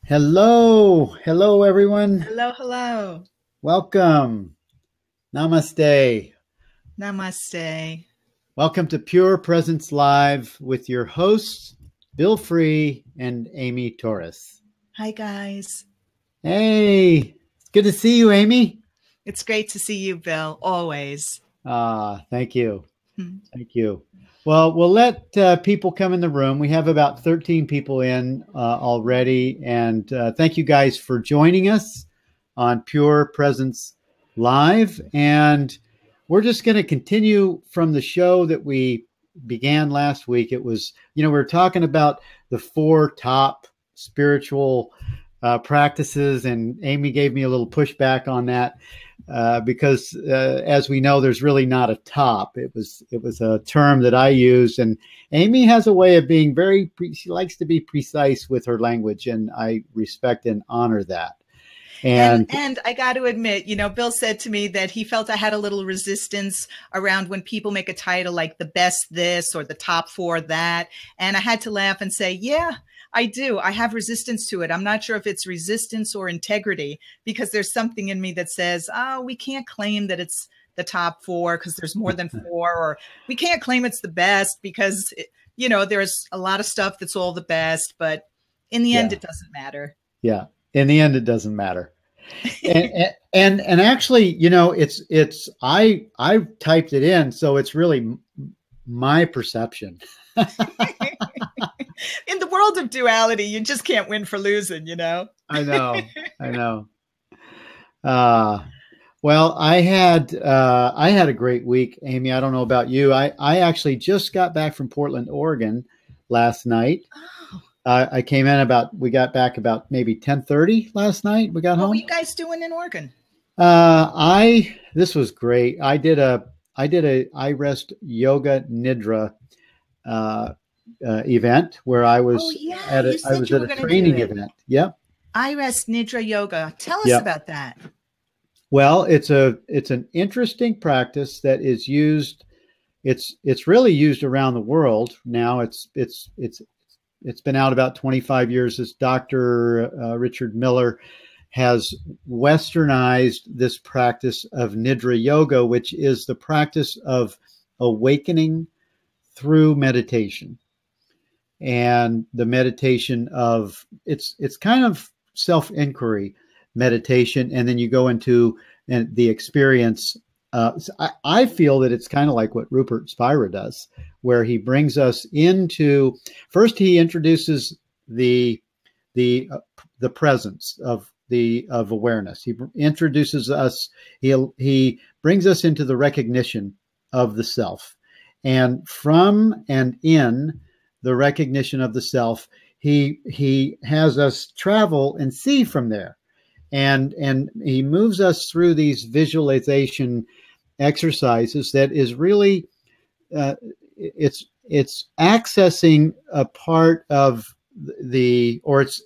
Hello, hello everyone. Hello, hello. Welcome. Namaste. Namaste. Welcome to Pure Presence Live with your hosts, Bill Free and Amy Torres. Hi, guys. Hey, it's good to see you, Amy. It's great to see you, Bill, always. Thank you. Hmm. Thank you. Well, we'll let people come in the room. We have about 13 people in already. And thank you guys for joining us on Pure Presence Live. And we're just going to continue from the show that we began last week. It was, we were talking about the four top spiritual practices, and Amy gave me a little pushback on that because, as we know, there's really not a top. It was a term that I used, and Amy has a way of being she likes to be precise with her language, and I respect and honor that. And I got to admit, Bill said to me that he felt I had a little resistance around when people make a title like the best this or the top four that. And I had to laugh and say, yeah, I do. I have resistance to it. I'm not sure if it's resistance or integrity, because there's something in me that says, oh, we can't claim that it's the top four because there's more than four, or we can't claim it's the best because, there's a lot of stuff that's all the best. But in the end, yeah, it doesn't matter. yeah. In the end, it doesn't matter. And actually, it's I typed it in, so it's really my perception. In the world of duality, you just can't win for losing, I know. Uh, well, I had a great week, Amy. I don't know about you. I actually just got back from Portland, Oregon last night. Oh, We got back about maybe 10:30 last night. We got what were home. you guys doing in Oregon? This was great. I did a I rest yoga nidra uh, event where Oh, yeah, you I said was you at were a going to do training it. event. Yep. I rest Nidra Yoga. Tell us Yep. about that. Well, it's an interesting practice that is used. It's really used around the world now. It's been out about 25 years. This Dr. Richard Miller has westernized this practice of Nidra Yoga, which is the practice of awakening through meditation. And the meditation of it's kind of self-inquiry meditation, and then you go into the experience. I feel that it's kind of like what Rupert Spira does, where he brings us into, first he introduces the the uh, the presence of awareness. He introduces us. He brings us into the recognition of the self, and from and in the recognition of the self, he has us travel and see from there, and he moves us through these visualization exercises that is really uh, it's accessing a part of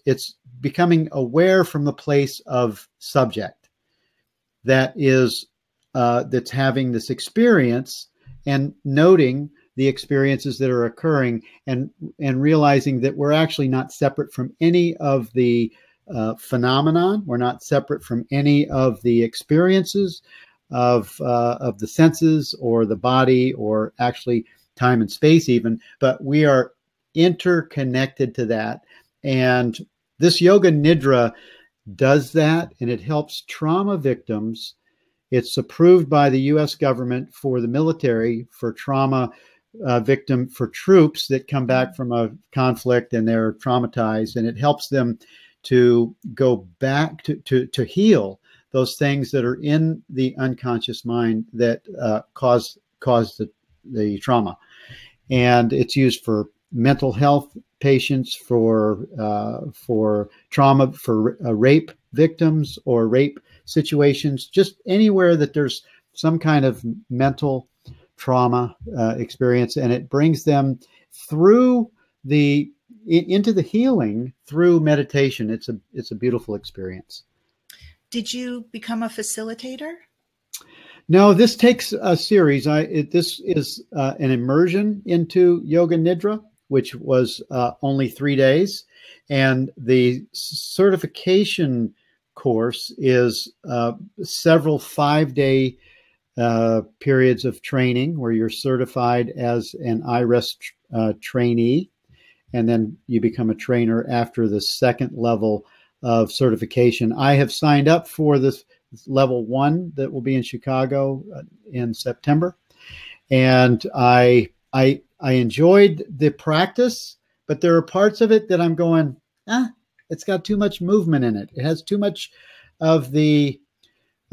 it's becoming aware from the place of subject that is that's having this experience, and noting the experiences that are occurring, and realizing that we're actually not separate from any of the phenomenon. We're not separate from any of the experiences of the senses or the body, or actually time and space even, but we are interconnected to that. And this yoga nidra does that, and it helps trauma victims. It's approved by the U.S. government for the military for trauma victim, for troops that come back from a conflict and they're traumatized, and it helps them to go back to heal those things that are in the unconscious mind that cause the trauma. And it's used for mental health patients, for trauma, for rape victims or rape situations, just anywhere that there's some kind of mental trauma experience, and it brings them through into the healing through meditation. It's a beautiful experience. Did you become a facilitator? No, this takes a series. This is an immersion into yoga nidra, which was only 3 days. And the certification course is several 5-day periods of training where you're certified as an IRES trainee. And then you become a trainer after the second level of certification. I have signed up for this level 1 that will be in Chicago in September. And I enjoyed the practice, but there are parts of it that I'm going, it's got too much movement in it. It has too much of the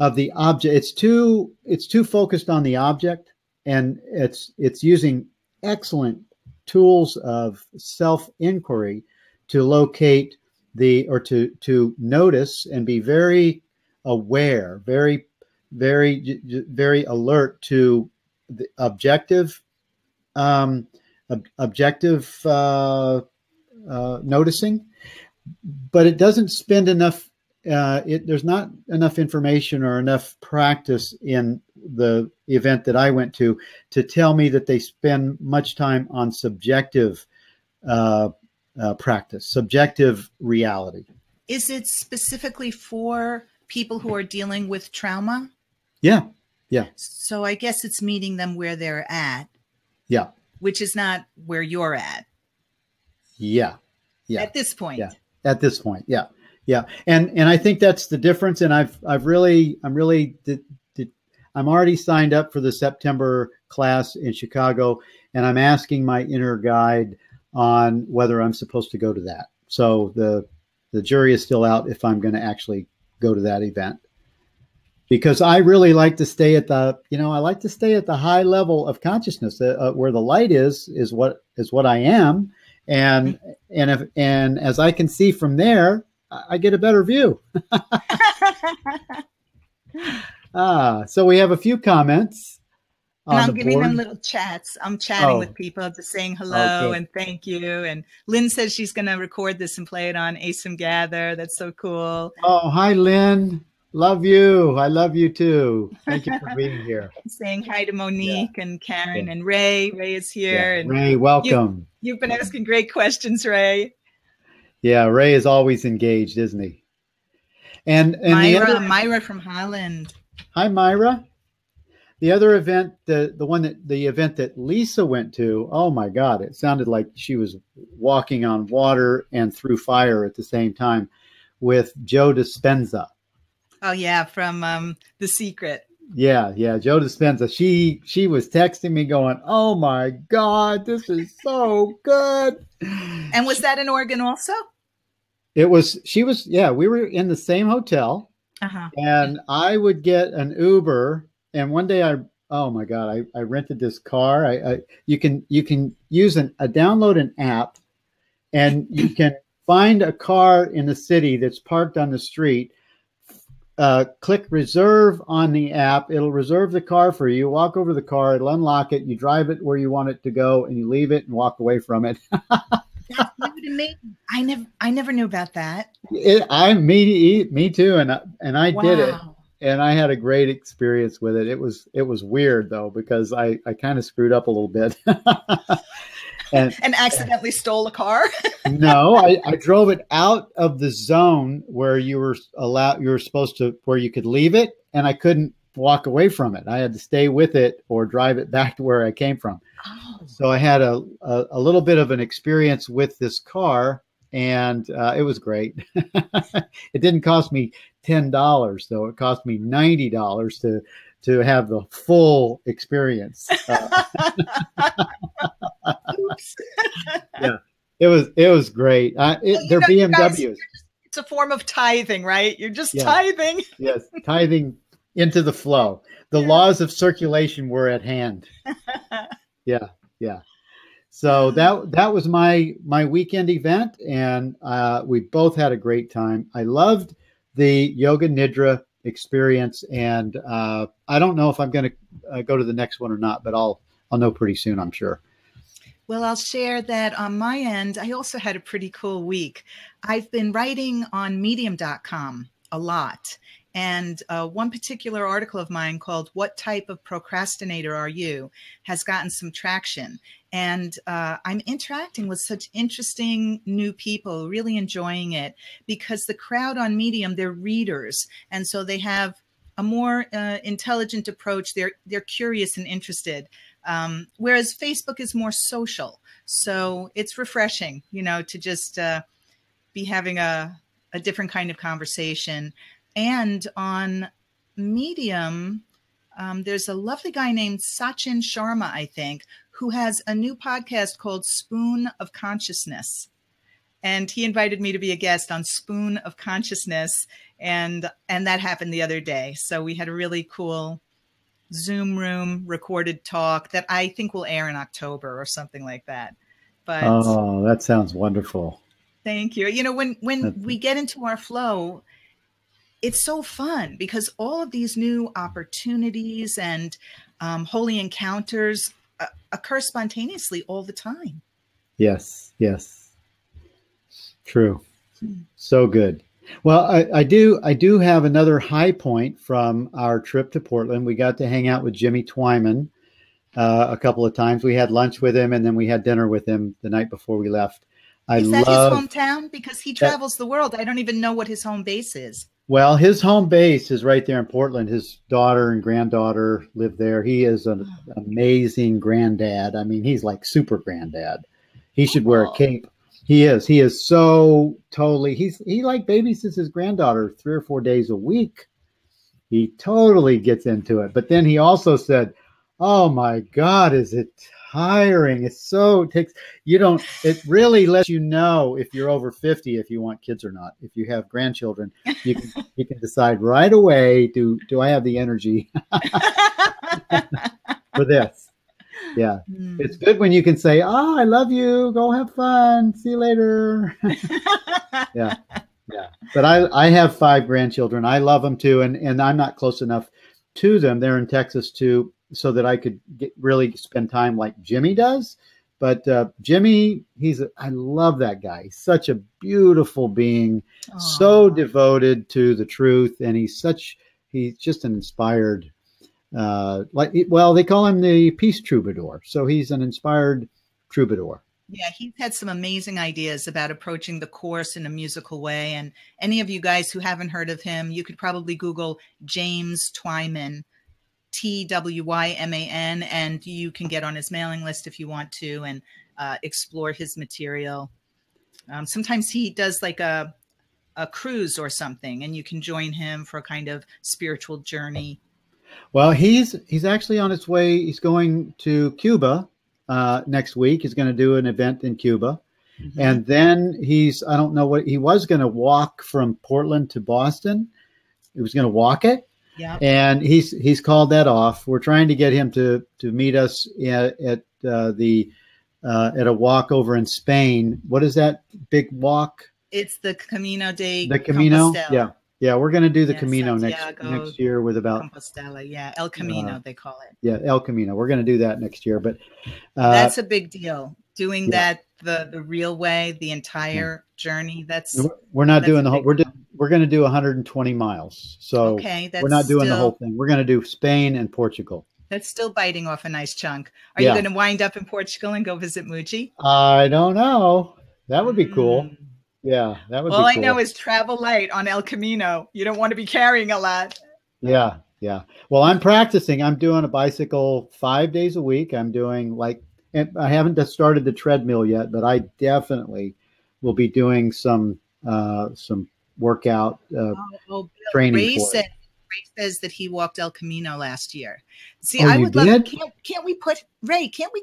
object. It's too focused on the object, and it's using excellent tools of self-inquiry to locate to notice and be very aware, very, very, very alert to the objective noticing, but it doesn't spend enough. There's not enough information or enough practice in the event that I went to tell me that they spend much time on subjective practice, subjective reality. Is it specifically for people who are dealing with trauma? Yeah. Yeah. So I guess it's meeting them where they're at. Yeah. Which is not where you're at. Yeah. Yeah. At this point. Yeah. At this point. Yeah. Yeah. And I think that's the difference. And I'm already signed up for the September class in Chicago, and I'm asking my inner guide on whether I'm supposed to go to that. So the jury is still out if I'm going to actually go to that event, because I really like to stay at the high level of consciousness, where the light is what I am. And as I can see from there, I get a better view. So we have a few comments. And I'm giving them little chats. I'm chatting with people, just saying hello and thank you. And Lynn says she's going to record this and play it on ASIM Gather. That's so cool. Oh, hi, Lynn. Love you. I love you too. Thank you for being here. Saying hi to Monique and Karen and Ray. Ray is here. Yeah. And Ray, welcome. You've been asking great questions, Ray. Yeah, Ray is always engaged, isn't he? And Myra from Holland. Hi, Myra. The other event, the event that Lisa went to, oh my God, it sounded like she was walking on water and through fire at the same time, with Joe Dispenza. Oh yeah, from The Secret. Yeah, Joe Dispenza. She was texting me going, "Oh my God, this is so good." And was that in Oregon also? We were in the same hotel, and I would get an Uber. And one day I rented this car. You can download an app, and you can find a car in the city that's parked on the street. Click reserve on the app. It'll reserve the car for you. Walk over to the car. It'll unlock it. You drive it where you want it to go, and you leave it and walk away from it. That's new to me. I never knew about that. Me too. And I did it. Wow. And I had a great experience with it. It was weird though, because I kind of screwed up a little bit. and accidentally stole a car. No, I drove it out of the zone where you were supposed to, where you could leave it, and I couldn't walk away from it. I had to stay with it or drive it back to where I came from. Oh. So I had a little bit of an experience with this car, and it was great. It didn't cost me $10 though. It cost me $90 to have the full experience. Oops. Yeah, it was great. They're BMWs. Guys, it's a form of tithing, right? You're just tithing. Yes, tithing into the flow. The laws of circulation were at hand. Yeah. So that was my weekend event, and we both had a great time. I loved the Yoga Nidra experience, and I don't know if I'm going to go to the next one or not, but I'll know pretty soon, I'm sure. Well, I'll share that on my end. I also had a pretty cool week. I've been writing on medium.com a lot, And one particular article of mine called "What Type of Procrastinator Are You?" has gotten some traction. And I'm interacting with such interesting new people, really enjoying it, because the crowd on Medium, they're readers. And so they have a more intelligent approach. They're curious and interested. Whereas Facebook is more social. So it's refreshing, to just be having a different kind of conversation. And on Medium, there's a lovely guy named Sachin Sharma, I think, who has a new podcast called Spoon of Consciousness. And he invited me to be a guest on Spoon of Consciousness. And that happened the other day. So we had a really cool Zoom room recorded talk that I think will air in October or something like that. But oh, that sounds wonderful. Thank you. When we get into our flow, it's so fun because all of these new opportunities and holy encounters occur spontaneously all the time. Yes. True. So good. Well, I do have another high point from our trip to Portland. We got to hang out with Jimmy Twyman a couple of times. We had lunch with him, and then we had dinner with him the night before we left. Is that his hometown? Because he travels the world. I don't even know what his home base is. Well, his home base is right there in Portland. His daughter and granddaughter live there. He is an amazing granddad. I mean, he's like super granddad. He should wear a cape. He is so totally, he like babysits his granddaughter 3 or 4 days a week. He totally gets into it. But then he also said, oh my God, is it tiring? It really lets you know if you're over 50, if you want kids or not. If you have grandchildren, you can decide right away, do I have the energy for this? Yeah. It's good when you can say, oh, I love you. Go have fun. See you later. Yeah. But I have 5 grandchildren. I love them too. And I'm not close enough to them. They're in Texas too, so that I could really spend time like Jimmy does. But Jimmy, I love that guy. He's such a beautiful being, so devoted to the truth. And he's just an inspired, they call him the peace troubadour. So he's an inspired troubadour. Yeah, he's had some amazing ideas about approaching the Course in a musical way. And any of you guys who haven't heard of him, you could probably Google James Twyman, Twyman, and you can get on his mailing list if you want to and explore his material. Sometimes he does like a cruise or something, and you can join him for a kind of spiritual journey. Well, he's actually on his way. He's going to Cuba next week. He's going to do an event in Cuba. Mm-hmm. And then I don't know what he was going to walk from Portland to Boston. He was going to walk it. Yeah. And he's called that off. We're trying to get him to meet us at a walk over in Spain. What is that big walk? It's the Camino de Compostela. Yeah. We're going to do the Camino next year with about Compostela. Yeah, El Camino they call it. Yeah, El Camino. We're going to do that next year, but that's a big deal. Doing that the real way, the entire journey. We're not doing the whole. We're going to do 120 miles. So we're not doing the whole thing. We're going to do Spain and Portugal. That's still biting off a nice chunk. Are you going to wind up in Portugal and go visit Muji? I don't know. That would be cool. Yeah, that would be cool. All I know is travel light on El Camino. You don't want to be carrying a lot. Yeah. Well, I'm practicing. I'm doing a bicycle 5 days a week. I'm doing and I haven't started the treadmill yet, but I definitely will be doing some workout training. Ray says that he walked El Camino last year. See, I would love. Can't we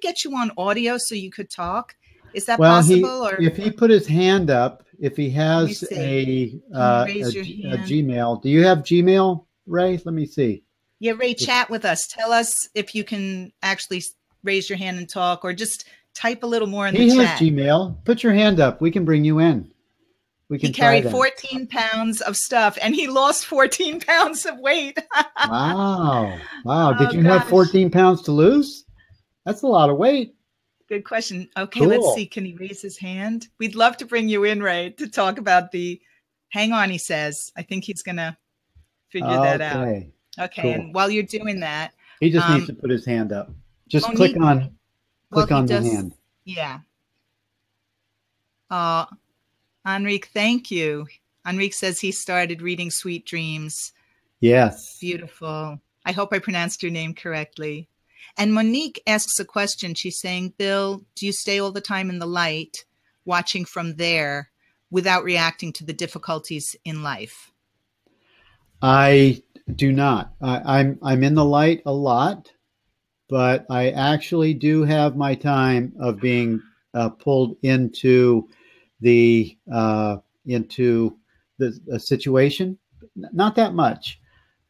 get you on audio so you could talk? Is that possible? If he put his hand up, if he has a Gmail, do you have Gmail, Ray? Let me see. Yeah, Ray, chat with us. Tell us if you can actually raise your hand and talk, or just type a little more in the chat. He has Gmail. Put your hand up. We can bring you in. He carried 14 pounds of stuff, and he lost 14 pounds of weight. Wow. Did you have 14 pounds to lose? That's a lot of weight. Good question. Okay, cool. Let's see. Can he raise his hand? We'd love to bring you in, Ray, to talk about hang on, he says. I think he's going to figure that out. Okay. Okay. Cool. And while you're doing that, He just needs to put his hand up. Just Monique, click on the hand. Yeah. Enrique, thank you. Enrique says he started reading Sweet Dreams. Yes. Beautiful. I hope I pronounced your name correctly. And Monique asks a question. She's saying, Bill, do you stay all the time in the light, watching from there without reacting to the difficulties in life? I do not. I'm in the light a lot, but I actually do have my time of being pulled into the situation. Not that much.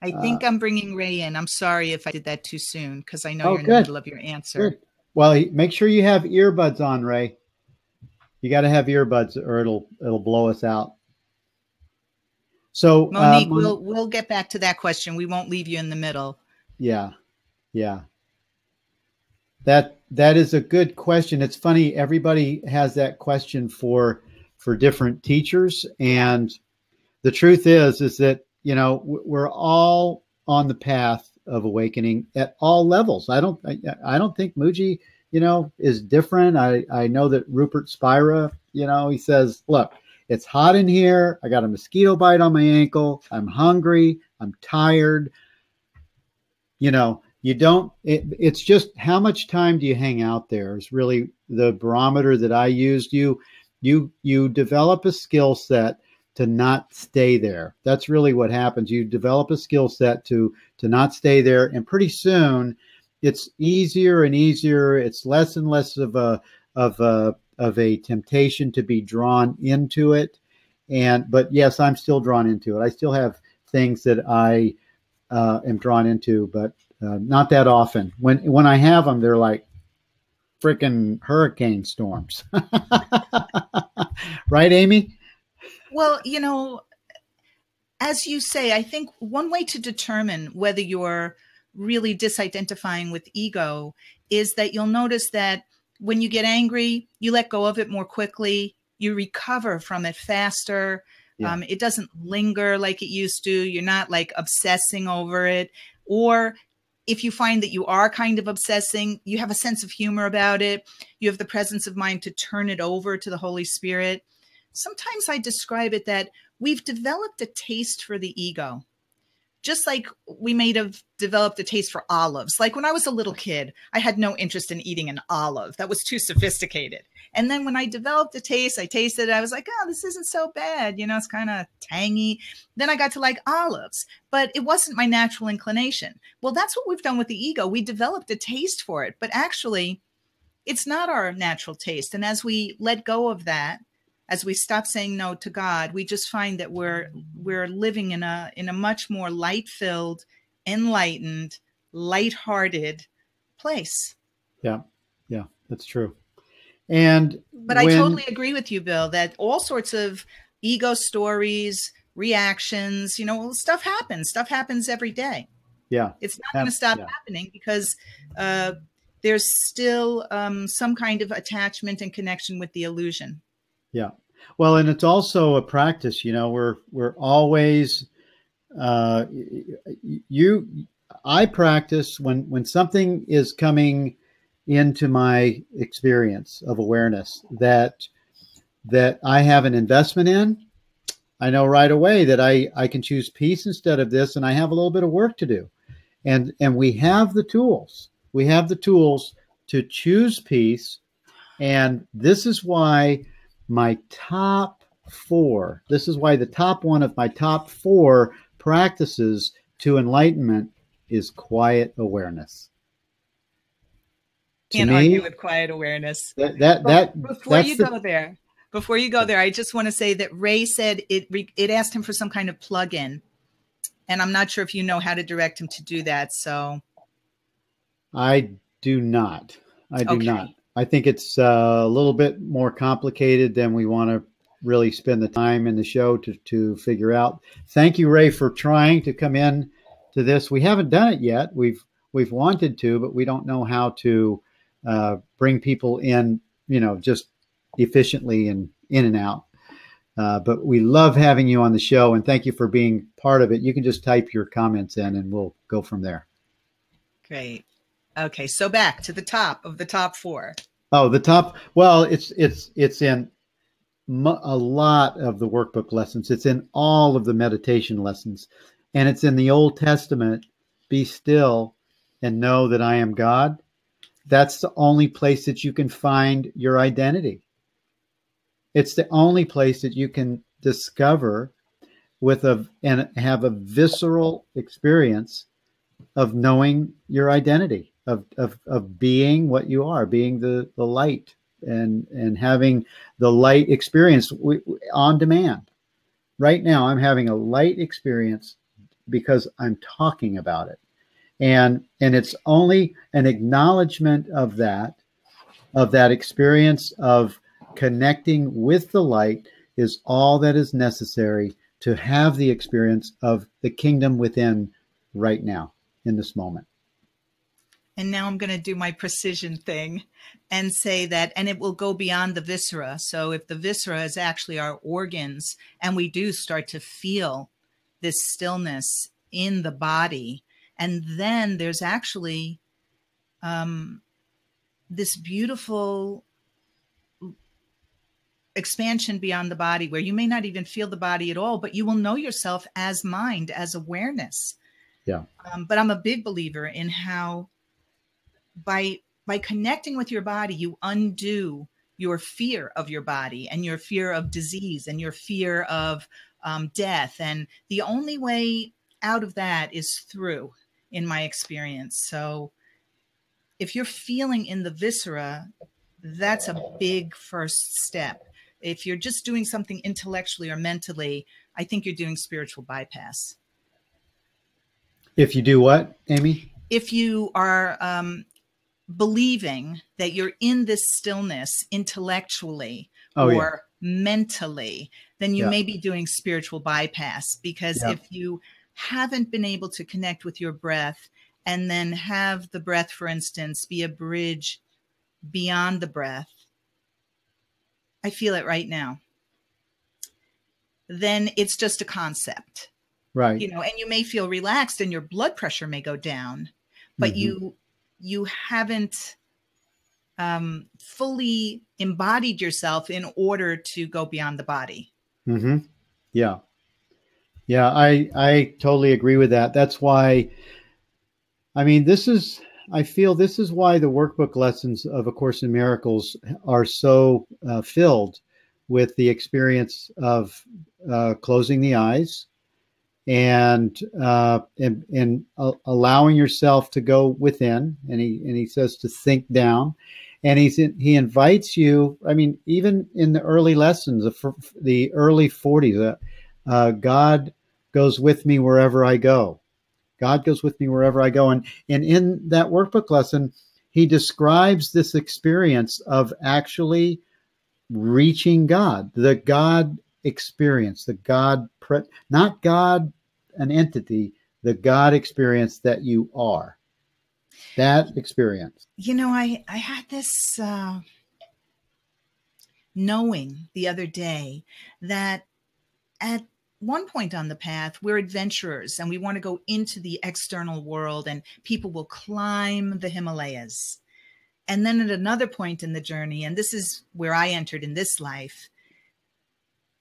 I think I'm bringing Ray in. I'm sorry if I did that too soon, because I know you're in the middle of your answer. Good. Well, make sure you have earbuds on, Ray. You got to have earbuds, or it'll blow us out. So, Monique, we'll get back to that question. We won't leave you in the middle. Yeah. That is a good question. It's funny. Everybody has that question for different teachers, and the truth is that we're all on the path of awakening at all levels. I don't think Mooji, is different. I know that Rupert Spira, he says, look, it's hot in here. I got a mosquito bite on my ankle. I'm hungry. I'm tired. It's just how much time do you hang out there is really the barometer that I used. You develop a skill set to not stay there. That's really what happens. You develop a skill set to not stay there. And pretty soon it's easier and easier. It's less and less of a temptation to be drawn into it. But yes, I'm still drawn into it. I still have things that I am drawn into, but not that often. When I have them, they're like freaking hurricane storms. Right, Amy? Well, as you say, I think one way to determine whether you're really disidentifying with ego is that you'll notice that when you get angry, you let go of it more quickly. You recover from it faster. Yeah. It doesn't linger like it used to. You're not like obsessing over it. Or if you find that you are kind of obsessing, you have a sense of humor about it. You have the presence of mind to turn it over to the Holy Spirit. Sometimes I describe it that we've developed a taste for the ego, just like we may have developed a taste for olives. Like when I was a little kid, I had no interest in eating an olive. That was too sophisticated. And then when I developed a taste, I tasted it. I was like, oh, this isn't so bad. It's kind of tangy. Then I got to like olives, but it wasn't my natural inclination. Well, that's what we've done with the ego. We developed a taste for it, but actually it's not our natural taste. And as we let go of that, as we stop saying no to God, we just find that we're living in a much more light-filled, enlightened, lighthearted place. Yeah, that's true. But I totally agree with you, Bill, that all sorts of ego stories, reactions, stuff happens. Stuff happens every day. Yeah, it's not going to stop happening because there's still some kind of attachment and connection with the illusion. Yeah. Well, and it's also a practice, we're always, I practice when something is coming into my experience of awareness that I have an investment in. I know right away that I can choose peace instead of this, and I have a little bit of work to do. And we have the tools. We have the tools to choose peace. And this is why the top one of my top 4 practices to enlightenment is quiet awareness. Can't argue with quiet awareness. Before you go there, I just want to say that Ray said it asked him for some kind of plug-in, and I'm not sure if you know how to direct him to do that. So I do not. I think it's a little bit more complicated than we want to really spend the time in the show to figure out. Thank you, Ray, for trying to come in to this. We haven't done it yet. We've wanted to, but we don't know how to bring people in, just efficiently and in and out. But we love having you on the show, and thank you for being part of it. You can just type your comments in, and we'll go from there. Great. Okay, so back to the top of the top four. Oh, the top. Well, it's in a lot of the workbook lessons. It's in all of the meditation lessons, and it's in the Old Testament. Be still and know that I am God. That's the only place that you can find your identity. It's the only place that you can discover and have a visceral experience of knowing your identity, of being what you are, being the light, and having the light experience on demand. Right now, I'm having a light experience because I'm talking about it. And it's only an acknowledgement of that experience of connecting with the light is all that is necessary to have the experience of the kingdom within right now in this moment. And now I'm going to do my precision thing and say that, and it will go beyond the viscera. So if the viscera is actually our organs, and we do start to feel this stillness in the body, and then there's actually this beautiful expansion beyond the body where you may not even feel the body at all, but you will know yourself as mind, as awareness. Yeah. But I'm a big believer in how by connecting with your body, you undo your fear of your body and your fear of disease and your fear of death. And the only way out of that is through, in my experience. So if you're feeling in the viscera, that's a big first step. If you're just doing something intellectually or mentally, I think you're doing spiritual bypass. If you do what, Amy? If you are believing that you're in this stillness intellectually or mentally, then you may be doing spiritual bypass. Because if you haven't been able to connect with your breath and then have the breath, for instance, be a bridge beyond the breath, I feel it right now, then it's just a concept. Right. You know, and you may feel relaxed and your blood pressure may go down, but you haven't fully embodied yourself in order to go beyond the body. Mm-hmm. Yeah. Yeah, I totally agree with that. That's why, I mean, I feel this is why the workbook lessons of A Course in Miracles are so filled with the experience of closing the eyes and allowing yourself to go within. And he says to think down, and he invites you. I mean, even in the early lessons, the early 40s, God goes with me wherever I go. God goes with me wherever I go. And in that workbook lesson, he describes this experience of actually reaching God, the God experience, the God, not God, an entity, the God experience that you are. That experience. You know, I had this knowing the other day that at one point on the path, we're adventurers and we want to go into the external world, and people will climb the Himalayas. And then at another point in the journey, and this is where I entered in this life,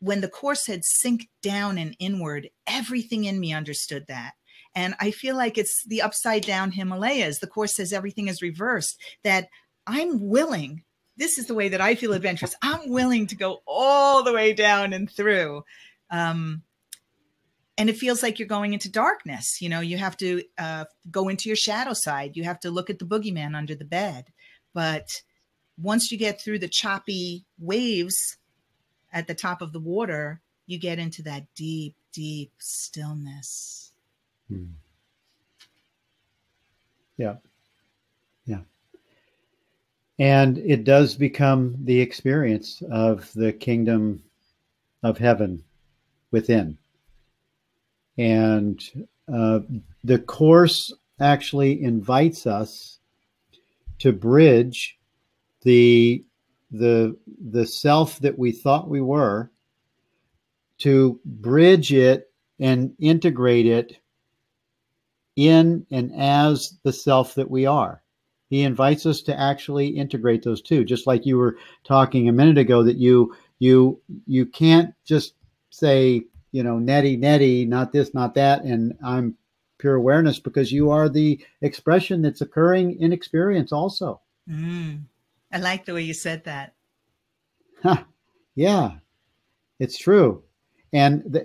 when the Course said sink down and inward, everything in me understood that. And I feel like it's the upside down Himalayas. The Course says everything is reversed, that I'm willing. This is the way that I feel adventurous. I'm willing to go all the way down and through. And it feels like you're going into darkness. You know, you have to go into your shadow side. You have to look at the boogeyman under the bed. But once you get through the choppy waves at the top of the water, you get into that deep, deep stillness. Yeah. Yeah. And it does become the experience of the kingdom of heaven within. And the Course actually invites us to bridge the self that we thought we were to bridge it and integrate it in and as the self that we are. He invites us to actually integrate those two, just like you were talking a minute ago, that you can't just say, neti, not this, not that, and I'm pure awareness, because you are the expression that's occurring in experience also. I like the way you said that. Yeah, it's true. And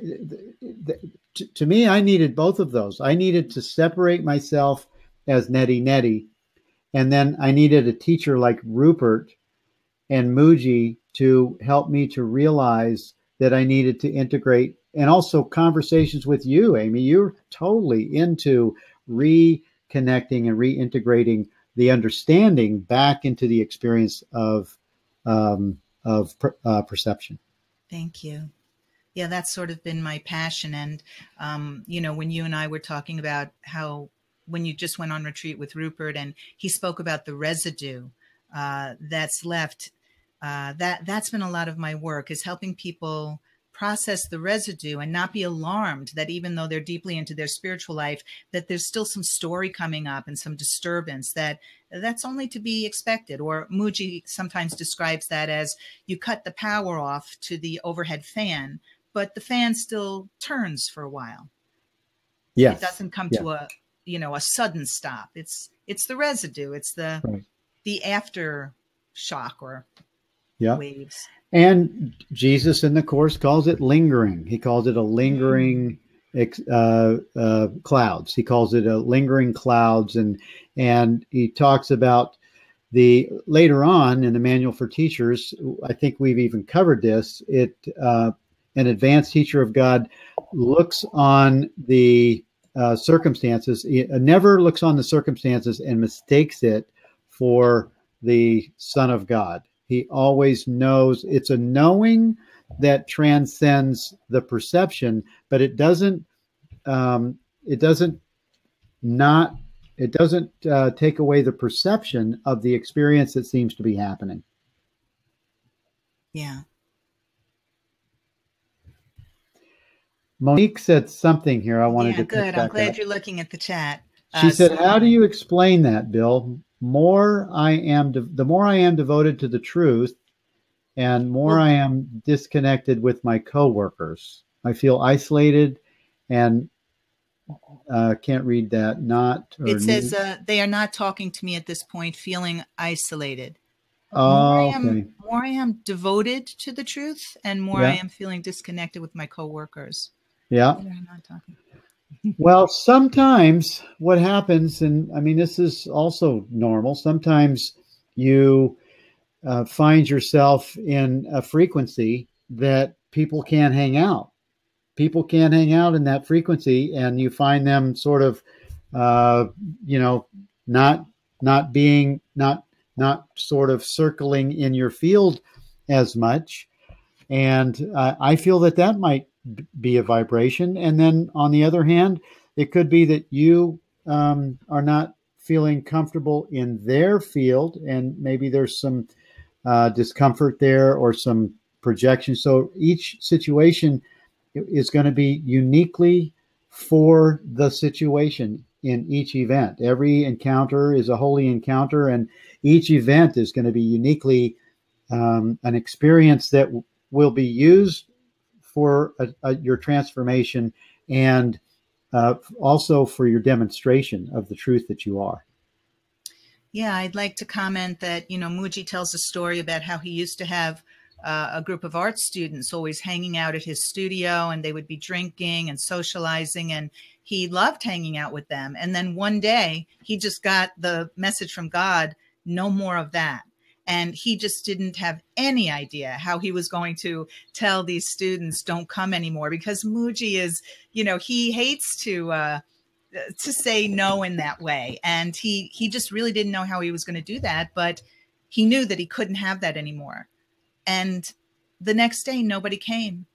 to me, I needed both of those. I needed to separate myself as neti, and then I needed a teacher like Rupert and Mooji to help me to realize that I needed to integrate, and also conversations with you, Amy. You're totally into reconnecting and reintegrating the understanding back into the experience of perception. Thank you. Yeah, that's sort of been my passion. And, when you and I were talking about how, when you just went on retreat with Rupert and he spoke about the residue that's left, that's been a lot of my work, is helping people process the residue and not be alarmed that even though they're deeply into their spiritual life, that there's still some story coming up and some disturbance that's only to be expected. Or Mooji sometimes describes that as you cut the power off to the overhead fan, but the fan still turns for a while. Yes. It doesn't come to a sudden stop. It's the residue. It's the aftershock or waves. And Jesus in the Course calls it lingering. He calls it a lingering clouds. He calls it a lingering clouds. And he talks about later on in the Manual for Teachers, I think we've even covered this, an advanced teacher of God looks on the circumstances, never looks on the circumstances and mistakes it for the Son of God. He always knows. It's a knowing that transcends the perception, but it doesn't take away the perception of the experience that seems to be happening. Yeah. Monique said something here I wanted to good. I'm glad you're looking at the chat. She said, how do you explain that, Bill? The more I am devoted to the truth, and more I am disconnected with my coworkers. I feel isolated and can't read that. It says they are not talking to me at this point, feeling isolated. More I am devoted to the truth, and more I am feeling disconnected with my coworkers. Yeah. They're not talking. Well, sometimes what happens, and I mean, this is also normal. Sometimes you find yourself in a frequency that people can't hang out. People can't hang out in that frequency, and you find them sort of, not sort of circling in your field as much. And I feel that might be a vibration. And then on the other hand, it could be that you are not feeling comfortable in their field, and maybe there's some discomfort there or some projection. So each situation is going to be uniquely for the situation in each event. Every encounter is a holy encounter, and each event is going to be uniquely an experience that will be used for your transformation, and also for your demonstration of the truth that you are. Yeah, I'd like to comment that, Mooji tells a story about how he used to have a group of art students always hanging out at his studio, and they would be drinking and socializing, and he loved hanging out with them. And then one day he just got the message from God, no more of that. And he just didn't have any idea how he was going to tell these students don't come anymore, because Mooji is, he hates to say no in that way. And he just really didn't know how he was going to do that, but he knew that he couldn't have that anymore. And the next day, nobody came.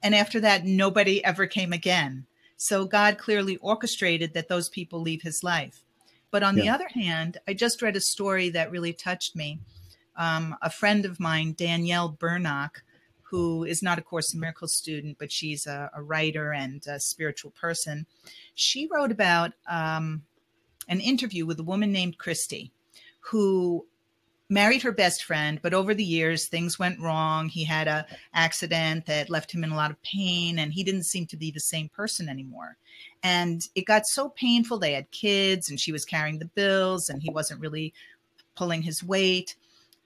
And after that, nobody ever came again. So God clearly orchestrated that those people leave his life. But on the other hand, I just read a story that really touched me. A friend of mine, Danielle Burnock, who is not a Course in Miracles student, but she's a writer and a spiritual person. She wrote about an interview with a woman named Christy, who married her best friend, but over the years, things went wrong. He had an accident that left him in a lot of pain, and he didn't seem to be the same person anymore. And it got so painful. They had kids, and she was carrying the bills, and he wasn't really pulling his weight.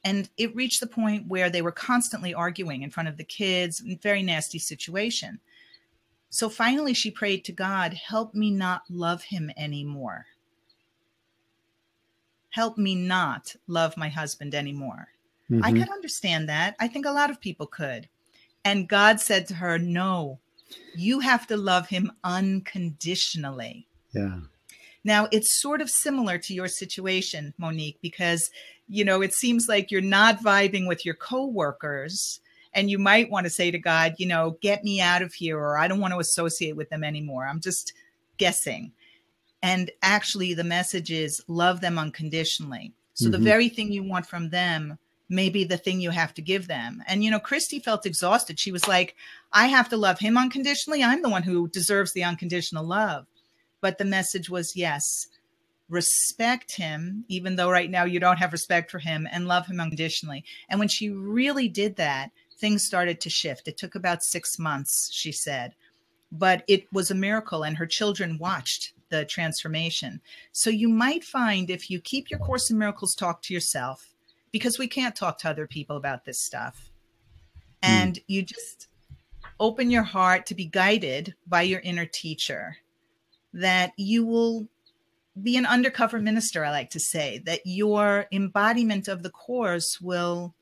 And it reached the point where they were constantly arguing in front of the kids, very nasty situation. So finally, she prayed to God, help me not love him anymore. Help me not love my husband anymore. Mm-hmm. I could understand that. I think a lot of people could. And God said to her, no, you have to love him unconditionally. Yeah. Now, it's sort of similar to your situation, Monique, because, you know, it seems like you're not vibing with your coworkers, and you might want to say to God, you know, get me out of here, or I don't want to associate with them anymore. I'm just guessing. And actually, the message is love them unconditionally. So the very thing you want from them may be the thing you have to give them. And, you know, Christy felt exhausted. She was like, I have to love him unconditionally. I'm the one who deserves the unconditional love. But the message was, yes, respect him, even though right now you don't have respect for him, and love him unconditionally. And when she really did that, things started to shift. It took about 6 months, she said. But it was a miracle, and her children watched the transformation. So you might find if you keep your Course in Miracles talk to yourself, because we can't talk to other people about this stuff, and you just open your heart to be guided by your inner teacher, that you will be an undercover minister, I like to say, that your embodiment of the Course will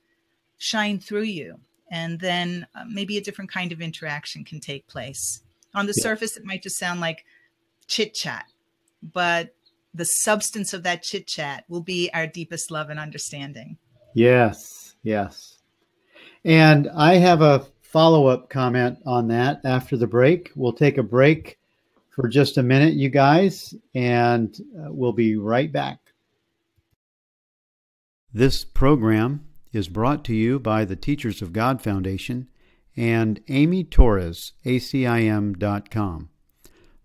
shine through you. And then maybe a different kind of interaction can take place. On the surface, it might just sound like chit chat, but the substance of that chit chat will be our deepest love and understanding. Yes, yes. And I have a follow-up comment on that after the break. We'll take a break for just a minute, you guys, and we'll be right back. This program is brought to you by the Teachers of God Foundation and Amy Torres, ACIM.com.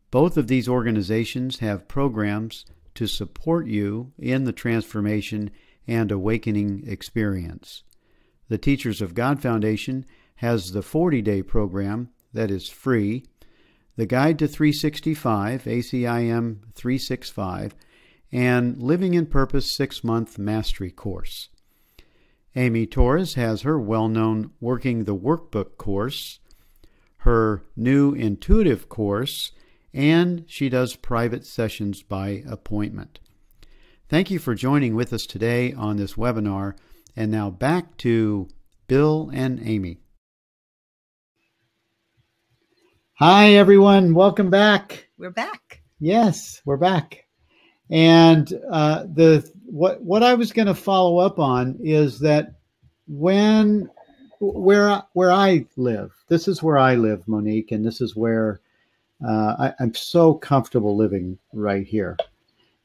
Both of these organizations have programs to support you in the transformation and awakening experience. The Teachers of God Foundation has the 40-day program that is free, the Guide to 365, ACIM 365, and Living in Purpose 6-month Mastery course. Amy Torres has her well-known Working the Workbook course, her new Intuitive course, and she does private sessions by appointment. Thank you for joining with us today on this webinar. And now back to Bill and Amy. Hi, everyone. Welcome back. We're back. Yes, we're back. And what I was going to follow up on is that where I live, this is where I live, Monique, and this is where I'm so comfortable living right here.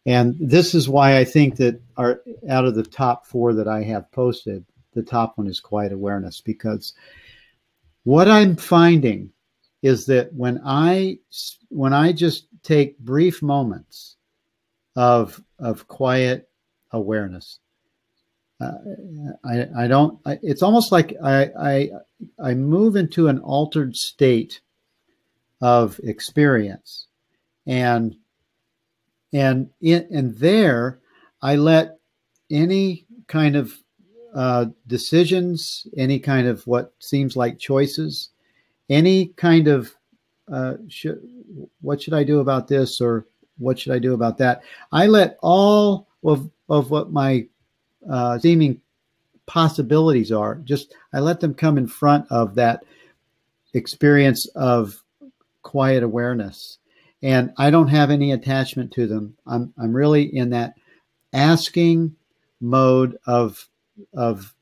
And this is why I think that out of the top 4 that I have posted, the top one is Quiet Awareness, because what I'm finding is that when I just take brief moments of quiet awareness, it's almost like I move into an altered state of experience, and there I let any kind of decisions, any kind of what seems like choices, any kind of what should I do about this, or what should I do about that? I let all of what my seeming possibilities are, I let them come in front of that experience of quiet awareness. And I don't have any attachment to them. I'm really in that asking mode of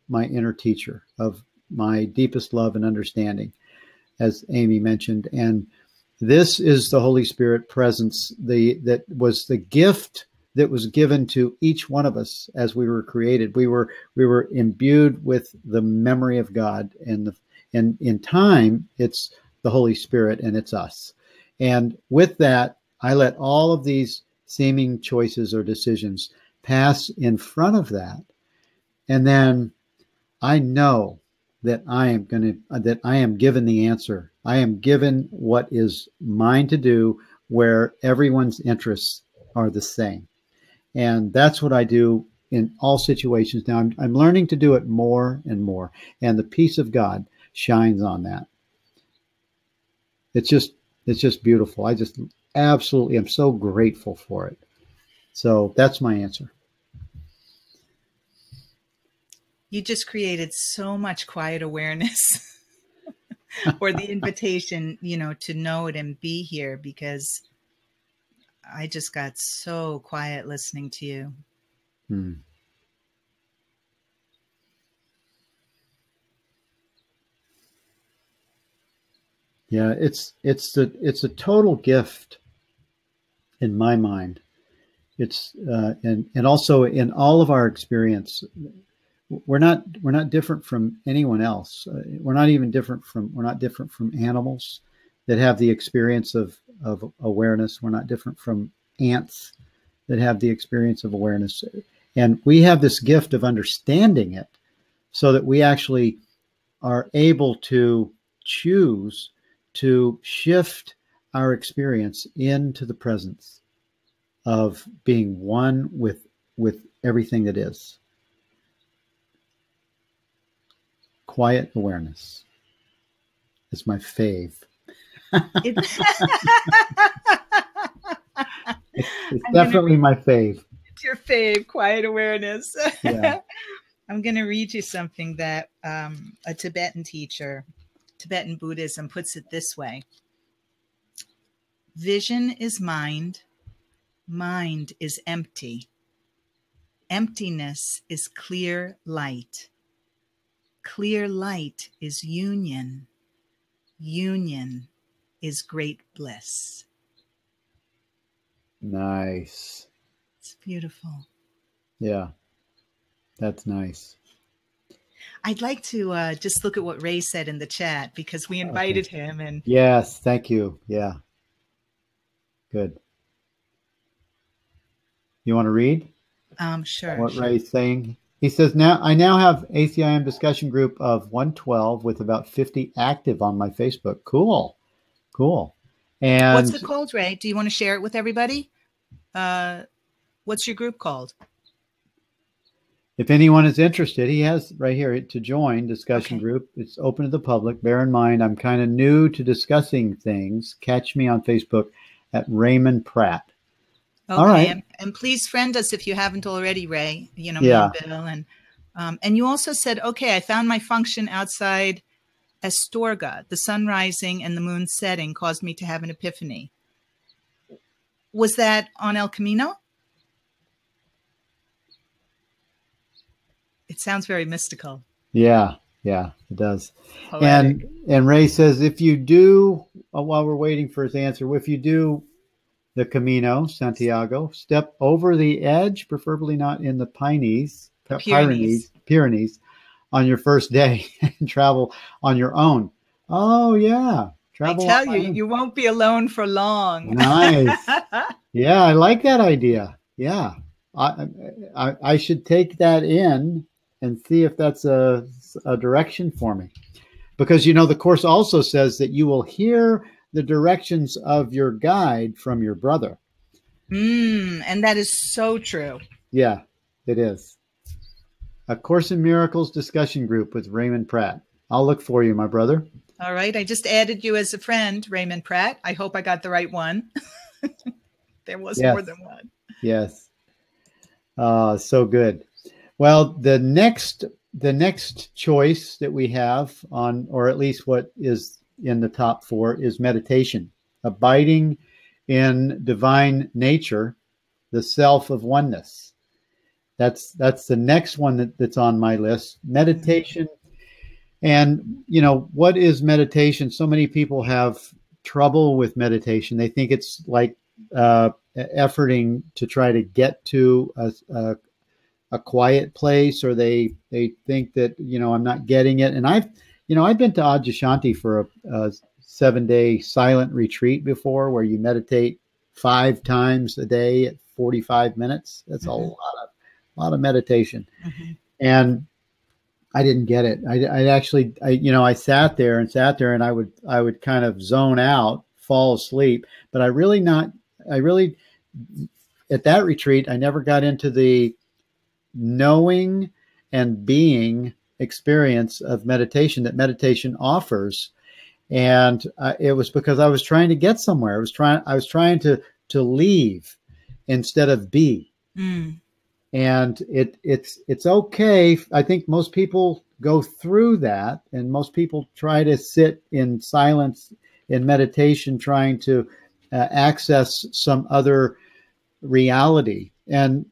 my inner teacher, of my deepest love and understanding, as Amy mentioned. And this is the Holy Spirit presence, that was the gift that was given to each one of us as we were created. We were imbued with the memory of God and And in time, it's the Holy Spirit and it's us. And with that, I let all of these seeming choices or decisions pass in front of that. And then I know that I am given the answer. I am given what is mine to do, where everyone's interests are the same. And that's what I do in all situations. Now I'm learning to do it more and more. And the peace of God shines on that. It's just beautiful. I just absolutely am so grateful for it. So that's my answer. You just created so much quiet awareness or the invitation, to know it and be here, because I just got so quiet listening to you. Yeah, it's a total gift in my mind. It's and also in all of our experience, we're not different from anyone else. We're not different from animals that have the experience of awareness. We're not different from ants that have the experience of awareness. And we have this gift of understanding it so that we actually are able to choose to shift our experience into the presence of being one with everything that is. Quiet awareness. It's my fave. It's definitely my fave. It's your fave, quiet awareness. Yeah. I'm going to read you something that a Tibetan teacher, Tibetan Buddhism, puts it this way. Vision is mind. Mind is empty. Emptiness is clear light. Clear light is union. Union is great bliss. Nice. It's beautiful. Yeah, that's nice. I'd like to just look at what Ray said in the chat, because we invited him. And yes, thank you. Yeah, good. You want to read? Sure. What Ray's saying? He says, I now have ACIM discussion group of 112 with about 50 active on my Facebook. Cool. And what's it called, Ray? Do you want to share it with everybody? What's your group called? If anyone is interested, he has right here to join discussion group. It's open to the public. Bear in mind, I'm kind of new to discussing things. Catch me on Facebook at Raymond Pratt. Okay. All right. And please friend us if you haven't already, Ray, me and Bill. And you also said, I found my function outside Astorga. The sun rising and the moon setting caused me to have an epiphany. Was that on El Camino? It sounds very mystical. Yeah, it does. Poetic. And Ray says, if you do, while we're waiting for his answer, if you do the Camino, Santiago, step over the edge, preferably not in the Pyrenees, on your first day, and travel on your own. Oh, yeah. Travel. I tell you, you won't be alone for long. Nice. Yeah, I like that idea. Yeah. I should take that in and see if that's a direction for me. Because, the Course also says that you will hear the directions of your guide from your brother. And that is so true. Yeah, it is. A Course in Miracles discussion group with Raymond Pratt. I'll look for you, my brother. All right. I just added you as a friend, Raymond Pratt. I hope I got the right one. There was more than one. Yes. So good. Well, the next choice that we have on, or at least what is in the top 4, is meditation, abiding in divine nature, the self of oneness. That's the next one that's on my list. Meditation. And, what is meditation? So many people have trouble with meditation. They think it's like efforting to try to get to a quiet place, or they think that, I'm not getting it. And I've been to Adyashanti for a 7-day silent retreat before, where you meditate 5 times a day at 45 minutes. That's a lot of meditation. And I didn't get it. I sat there and I would kind of zone out, fall asleep, but I really, at that retreat, I never got into the knowing and being experience of meditation that meditation offers. And it was because I was trying to get somewhere. I was trying to leave instead of be. And it's okay. I think most people go through that, and most people try to sit in silence in meditation, trying to access some other reality. And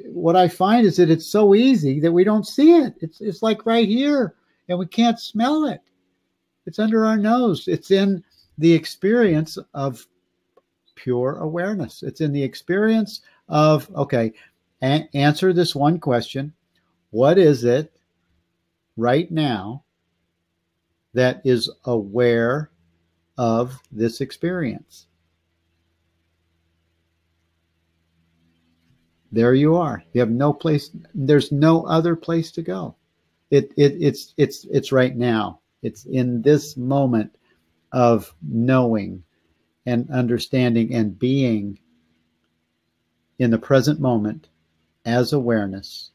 what I find is that it's so easy that we don't see it. It's like right here, and we can't smell it. It's under our nose. It's in the experience of pure awareness. It's in the experience of, okay, answer this one question. What is it right now that is aware of this experience? There you are. You have no place. There's no other place to go. It's right now. It's in this moment of knowing and understanding and being in the present moment as awareness,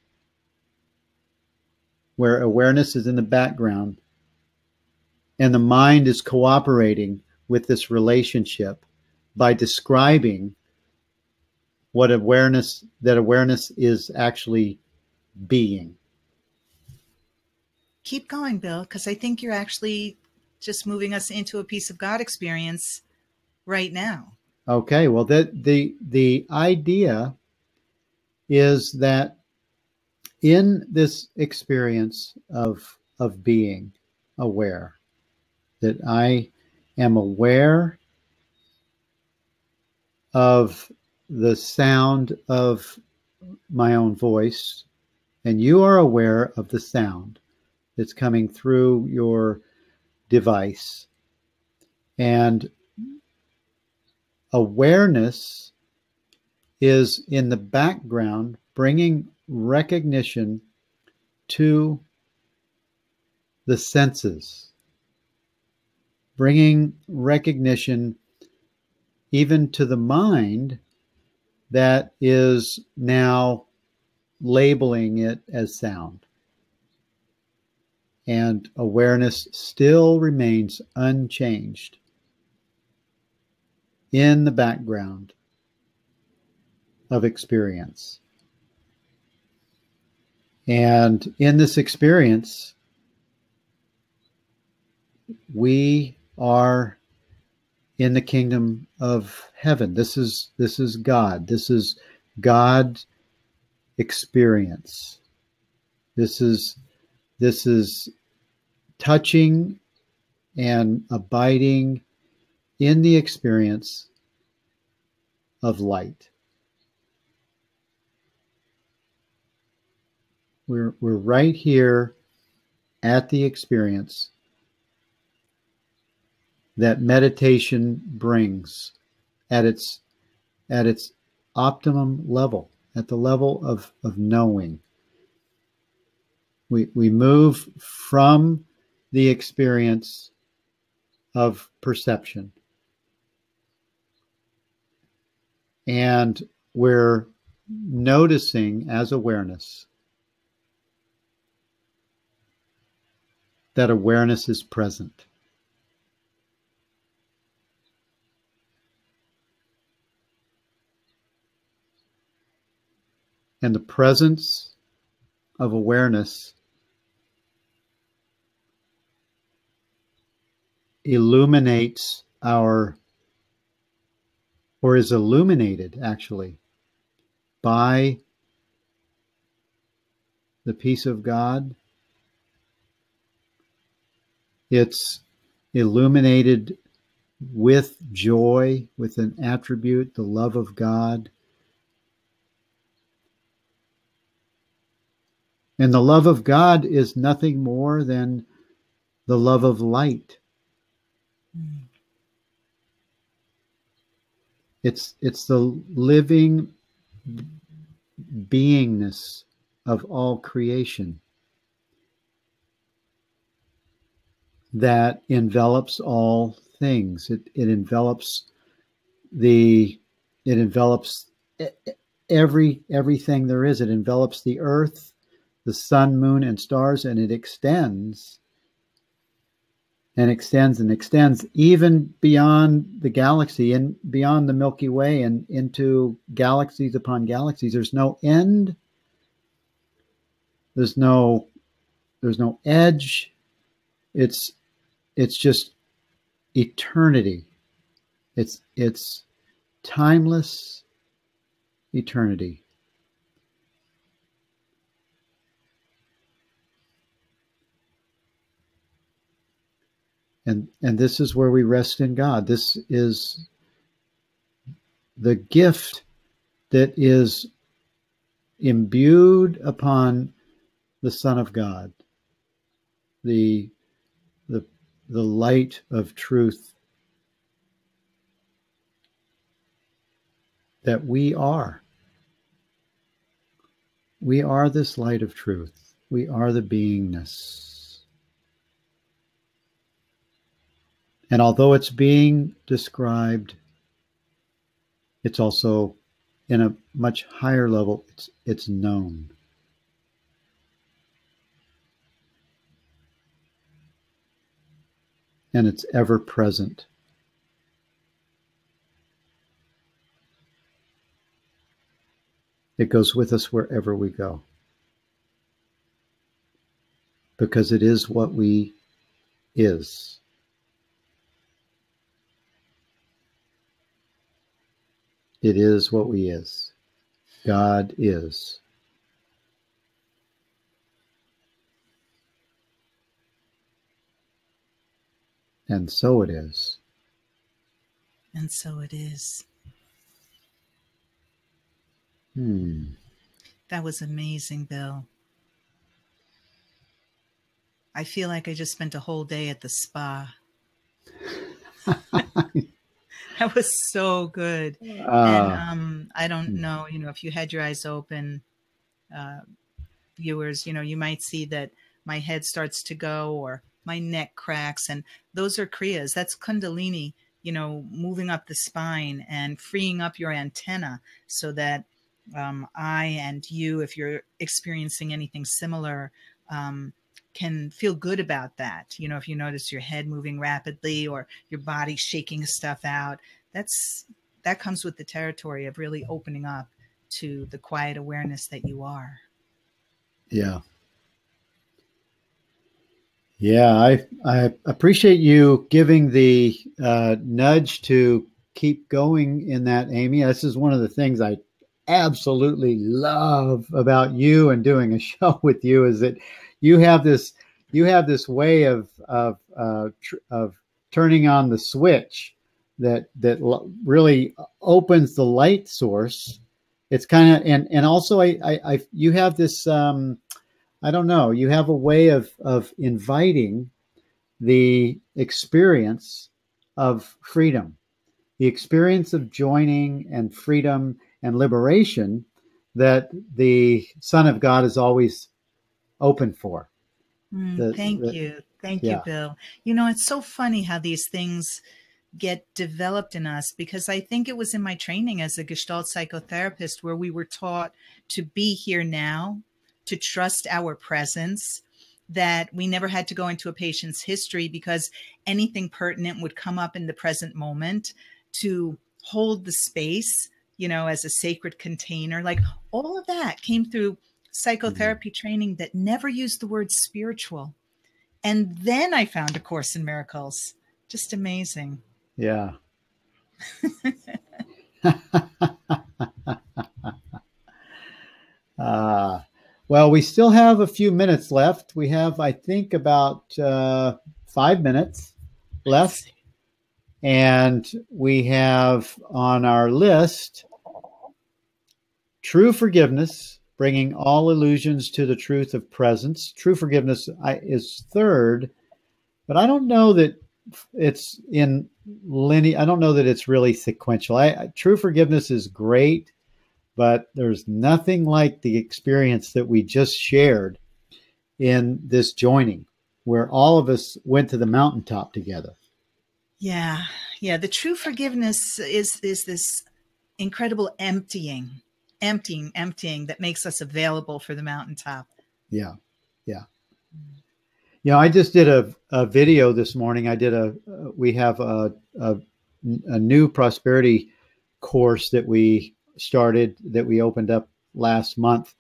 where awareness is in the background and the mind is cooperating with this relationship by describing what awareness is actually being. Keep going, Bill, because I think you're actually just moving us into a piece of God experience right now. Okay, well, the idea is that in this experience of being aware, that I am aware of the sound of my own voice, and you are aware of the sound that's coming through your device. And awareness is in the background, bringing recognition to the senses, bringing recognition even to the mind that is now labeling it as sound. And awareness still remains unchanged in the background of experience. And in this experience, we are in the kingdom of heaven. This is God. This is God's experience. This is touching and abiding in the experience of light. We're right here at the experience that meditation brings at its optimum level, at the level of knowing. We move from the experience of perception, and we're noticing as awareness that awareness is present. And the presence of awareness illuminates is illuminated actually by the peace of God. It's illuminated with joy, with an attribute, the love of God. And the love of God is nothing more than the love of light. Mm. It's the living beingness of all creation that envelops all things. It envelops it envelops everything there is. It envelops the earth, the sun, moon, and stars, and it extends and extends and extends even beyond the galaxy and beyond the Milky Way and into galaxies upon galaxies. There's no end. There's no edge. It's just eternity. It's timeless eternity. And this is where we rest in God. This is the gift that is imbued upon the Son of God, the light of truth that we are. We are this light of truth. We are the beingness. And although it's being described, it's also in a much higher level, it's known. And it's ever present. It goes with us wherever we go. Because it is what we is. It is what we is. God is. And so it is. And so it is. That was amazing, Bill. I feel like I just spent a whole day at the spa. That was so good. And I don't know, if you had your eyes open, viewers, you might see that my head starts to go or my neck cracks. And those are Kriyas. That's Kundalini, moving up the spine and freeing up your antenna so that I and you, if you're experiencing anything similar, can feel good about that. If you notice your head moving rapidly or your body shaking stuff out, that comes with the territory of really opening up to the quiet awareness that you are. Yeah. Yeah, I appreciate you giving the nudge to keep going in that, Amy. This is one of the things I absolutely love about you and doing a show with you is that you have this way of turning on the switch that really opens the light source. It's kind of and also I you have this I don't know, you have a way of inviting the experience of freedom, the experience of joining and freedom and liberation that the Son of God is always open for. Thank you. Thank you, Bill. It's so funny how these things get developed in us, because I think it was in my training as a Gestalt psychotherapist where we were taught to be here now, to trust our presence, that we never had to go into a patient's history because anything pertinent would come up in the present moment, to hold the space, as a sacred container. Like all of that came through psychotherapy training that never used the word spiritual. And then I found A Course in Miracles. Just amazing. Yeah. Well, we still have a few minutes left. We have, I think, about 5 minutes left. And we have on our list true forgiveness, bringing all illusions to the truth of presence. True forgiveness is third. but I don't know that it's in linear. I don't know that it's really sequential. True forgiveness is great, but there's nothing like the experience that we just shared in this joining, where all of us went to the mountaintop together. Yeah. Yeah. The true forgiveness is this incredible emptying that makes us available for the mountaintop. Yeah. Yeah. I just did a video this morning. We have a new prosperity course that we started, that we opened up last month.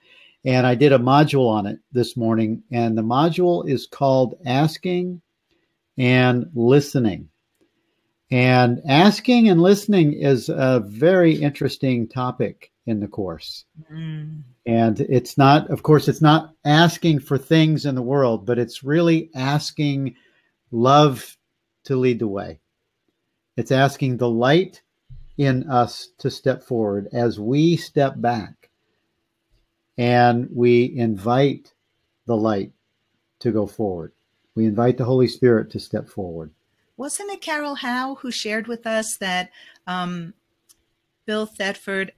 And I did a module on it this morning. And the module is called Asking and Listening. And asking and listening is a very interesting topic in the course. Mm. And it's not, of course, it's not asking for things in the world, but it's really asking love to lead the way. It's asking the light in us to step forward as we step back, and we invite the light to go forward. We invite the Holy Spirit to step forward. Wasn't it Carol Howe who shared with us that Bill Thetford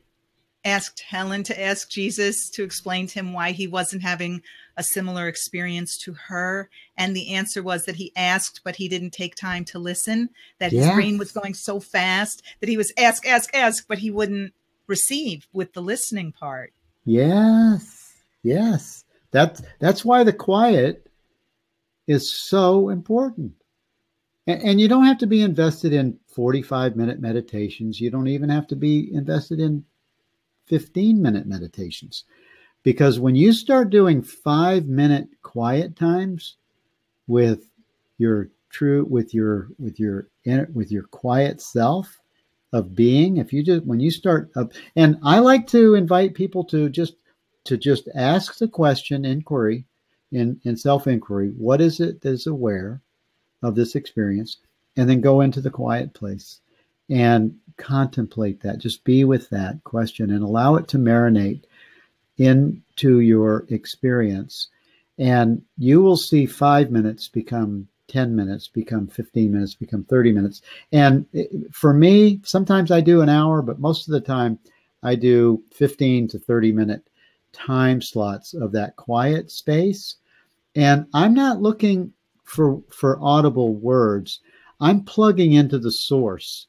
asked Helen to ask Jesus to explain to him why he wasn't having a similar experience to her? And the answer was that he asked, but he didn't take time to listen, that his brain was going so fast that he was ask, but he wouldn't receive with the listening part. Yes. Yes. That's why the quiet is so important. And you don't have to be invested in 45-minute meditations. You don't even have to be invested in 15-minute meditations. Because when you start doing 5-minute quiet times with your quiet self of being, when you start up, and I like to invite people to just ask the question, inquiry, in self-inquiry, what is it that is aware of this experience, and then go into the quiet place and contemplate that. Just be with that question and allow it to marinate into your experience. And you will see 5 minutes become 10 minutes, become 15 minutes, become 30 minutes. And for me, sometimes I do an hour, but most of the time I do 15 to 30 minute time slots of that quiet space. And I'm not looking for audible words. I'm plugging into the source.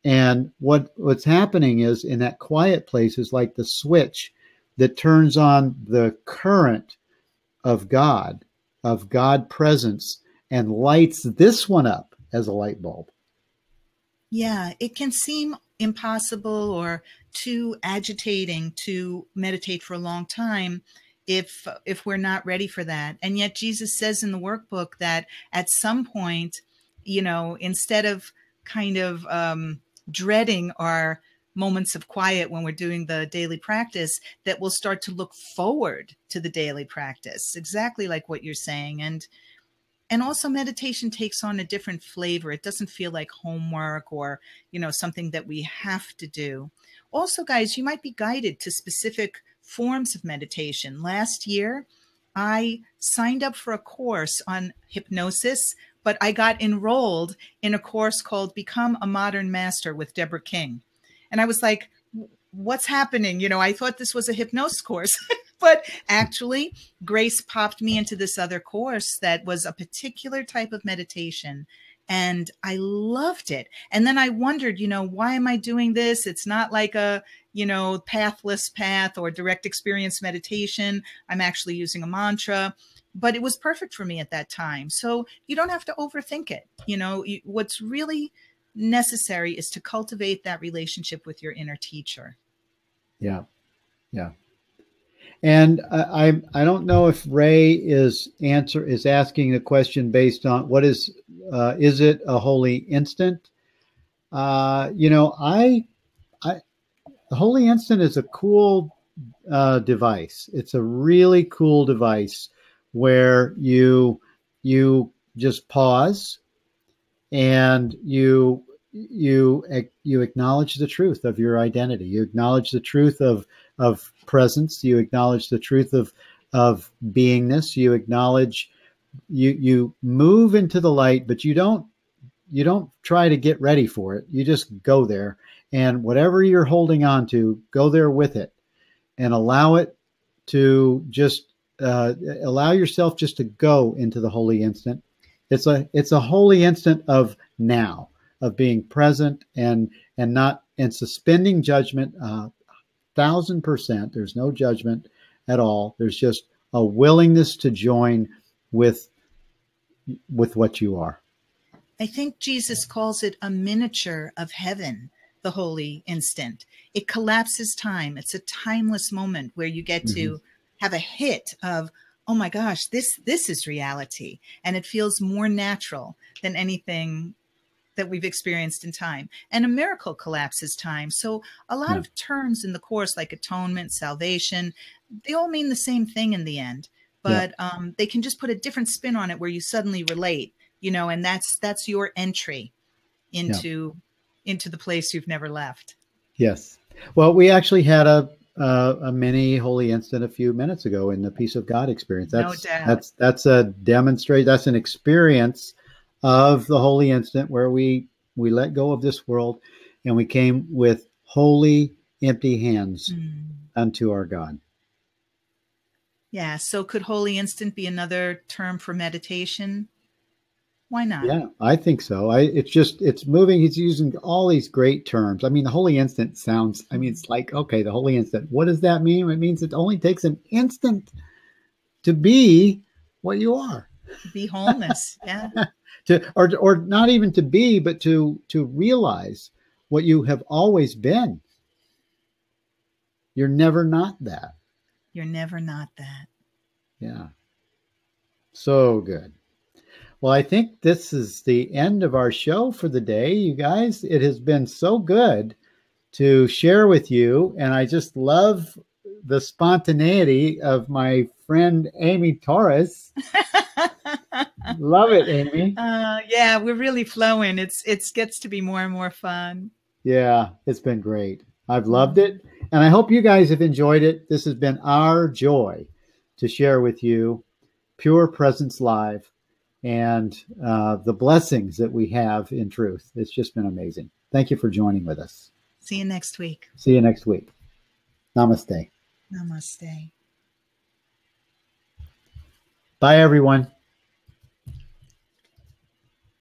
And what's happening is, in that quiet place, is like the switch that turns on the current of God presence, and lights this one up as a light bulb. Yeah, it can seem impossible or too agitating to meditate for a long time if we're not ready for that. And yet Jesus says in the workbook that at some point, instead of kind of dreading our moments of quiet when we're doing the daily practice, that we'll start to look forward to the daily practice, exactly like what you're saying. And also meditation takes on a different flavor. It doesn't feel like homework or, something that we have to do. Also, guys, you might be guided to specific forms of meditation. Last year, I signed up for a course on hypnosis, but I got enrolled in a course called Become a Modern Master with Deborah King. And I was like, what's happening? I thought this was a hypnosis course. But actually, Grace popped me into this other course that was a particular type of meditation. And I loved it. And then I wondered, why am I doing this? It's not like a, pathless path or direct experience meditation. I'm actually using a mantra. But it was perfect for me at that time. So you don't have to overthink it. What's really necessary is to cultivate that relationship with your inner teacher. Yeah. Yeah. And I don't know if Ray is asking the question based on what is it a holy instant? The holy instant is a cool device. It's a really cool device where you just pause and you acknowledge the truth of your identity. You acknowledge the truth of presence. You acknowledge the truth of beingness. You acknowledge you move into the light, but you don't try to get ready for it. You just go there, and whatever you're holding on to, go there with it, and allow it to just allow yourself just to go into the holy instant. It's a holy instant of now, of being present and not and suspending judgment 1,000%. There's no judgment at all. There's just a willingness to join with what you are. I think Jesus calls it a miniature of heaven, the holy instant. It collapses time. It's a timeless moment where you get to have a hit of, oh my gosh, this is reality. And it feels more natural than anything that we've experienced in time. And a miracle collapses time. So a lot of terms in the Course, like atonement, salvation, they all mean the same thing in the end. But they can just put a different spin on it where you suddenly relate, you know, and that's your entry into the place you've never left. Yes. Well, we actually had a mini holy instant a few minutes ago in the Peace of God experience. That's, no doubt. That's a demonstrate. That's an experience of the holy instant where we let go of this world and we came with holy, empty hands unto our God. Yeah. So could holy instant be another term for meditation? Why not? Yeah, I think so. It's moving. He's using all these great terms. I mean, the holy instant sounds, I mean, it's like, okay, the holy instant. What does that mean? It means it only takes an instant to be what you are. Be wholeness. Yeah. or not even to be, but to realize what you have always been. You're never not that. You're never not that. Yeah. So good. Well, I think this is the end of our show for the day, you guys. It has been so good to share with you. And I just love the spontaneity of my friend, Amy Torres. Love it, Amy. Yeah, we're really flowing. It gets to be more and more fun. Yeah, it's been great. I've loved it. And I hope you guys have enjoyed it. This has been our joy to share with you Pure Presence Live and the blessings that we have in truth. It's just been amazing. Thank you for joining with us. See you next week. See you next week. Namaste. Namaste. Bye, everyone.